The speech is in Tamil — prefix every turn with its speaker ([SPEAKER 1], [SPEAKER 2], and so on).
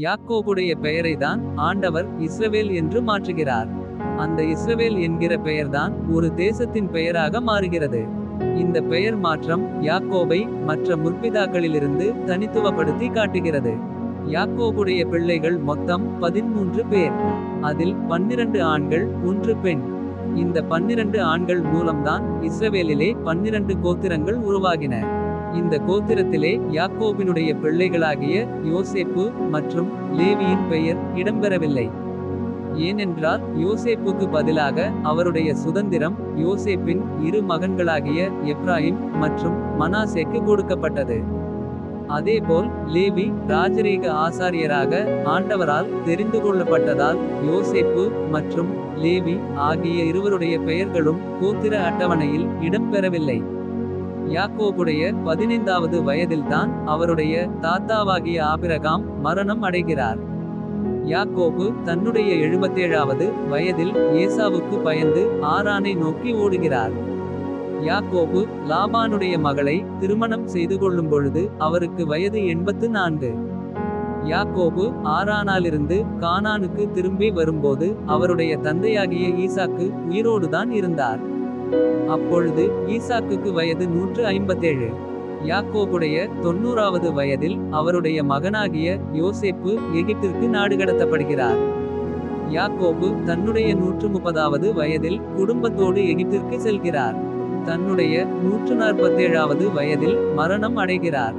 [SPEAKER 1] யாக்கோபுடைய பெயரைதான் ஆண்டவர் இஸ்ரவேல் என்று மாற்றுகிறார். அந்த இஸ்ரவேல் என்கிற பெயர்தான் ஒரு தேசத்தின் பெயராக மாறுகிறது. இந்த பெயர் மாற்றம் யாக்கோபை மற்ற முற்பிதாக்களிலிருந்து தனித்துவப்படுத்தி காட்டுகிறது. யாக்கோபுடைய பிள்ளைகள் மொத்தம் 13 பேர். அதில் 12 ஆண்கள் 1 பெண். இந்த 12 ஆண்கள் மூலம்தான் இஸ்ரவேலிலே 12 கோத்திரங்கள் உருவாகின. இந்த கோத்திரத்திலே யாக்கோபினுடைய பிள்ளைகளாகிய யோசேப்பு மற்றும் லேவியின் பெயர் இடம்பெறவில்லை. ஏனென்றால் யோசேப்புக்கு பதிலாக அவருடைய சுதந்திரம் யோசேப்பின் 2 மகன்களாகிய எப்ராயிம் மற்றும் மனாசேக்கு கொடுக்கப்பட்டது. அதேபோல் லேவி ராஜரீக ஆசாரியராக ஆண்டவரால் தெரிந்து கொள்ளப்பட்டதால் யோசேப்பு மற்றும் லேவி ஆகிய இருவருடைய பெயர்களும் கோத்திர அட்டவணையில் இடம்பெறவில்லை. யாக்கோபுடைய 15வது வயதில்தான் அவருடைய தாத்தாவாகிய ஆபிரகாம் மரணம் அடைகிறார். யாக்கோபு தன்னுடைய 77வது வயதில் ஏசாவுக்கு பயந்து ஆரானை நோக்கி ஓடுகிறார். யாக்கோபு லாபானுடைய மகளை திருமணம் செய்து கொள்ளும் பொழுது அவருக்கு வயது 84. யாக்கோபு ஆரானாலிருந்து கானானுக்கு திரும்பி வரும்போது அவருடைய தந்தையாகிய ஈசாக்கு உயிரோடுதான் இருந்தார். அப்பொழுது ஈசாக்குக்கு வயது 157. யாக்கோபுடைய 90வது வயதில் அவருடைய மகனாகிய யோசேப்பு எகிப்திற்கு நாடுகடத்தப்படுகிறார். யாக்கோபு தன்னுடைய 130வது வயதில் குடும்பத்தோடு எகிப்திற்கு செல்கிறார். தன்னுடைய 147வது வயதில் மரணம் அடைகிறார்.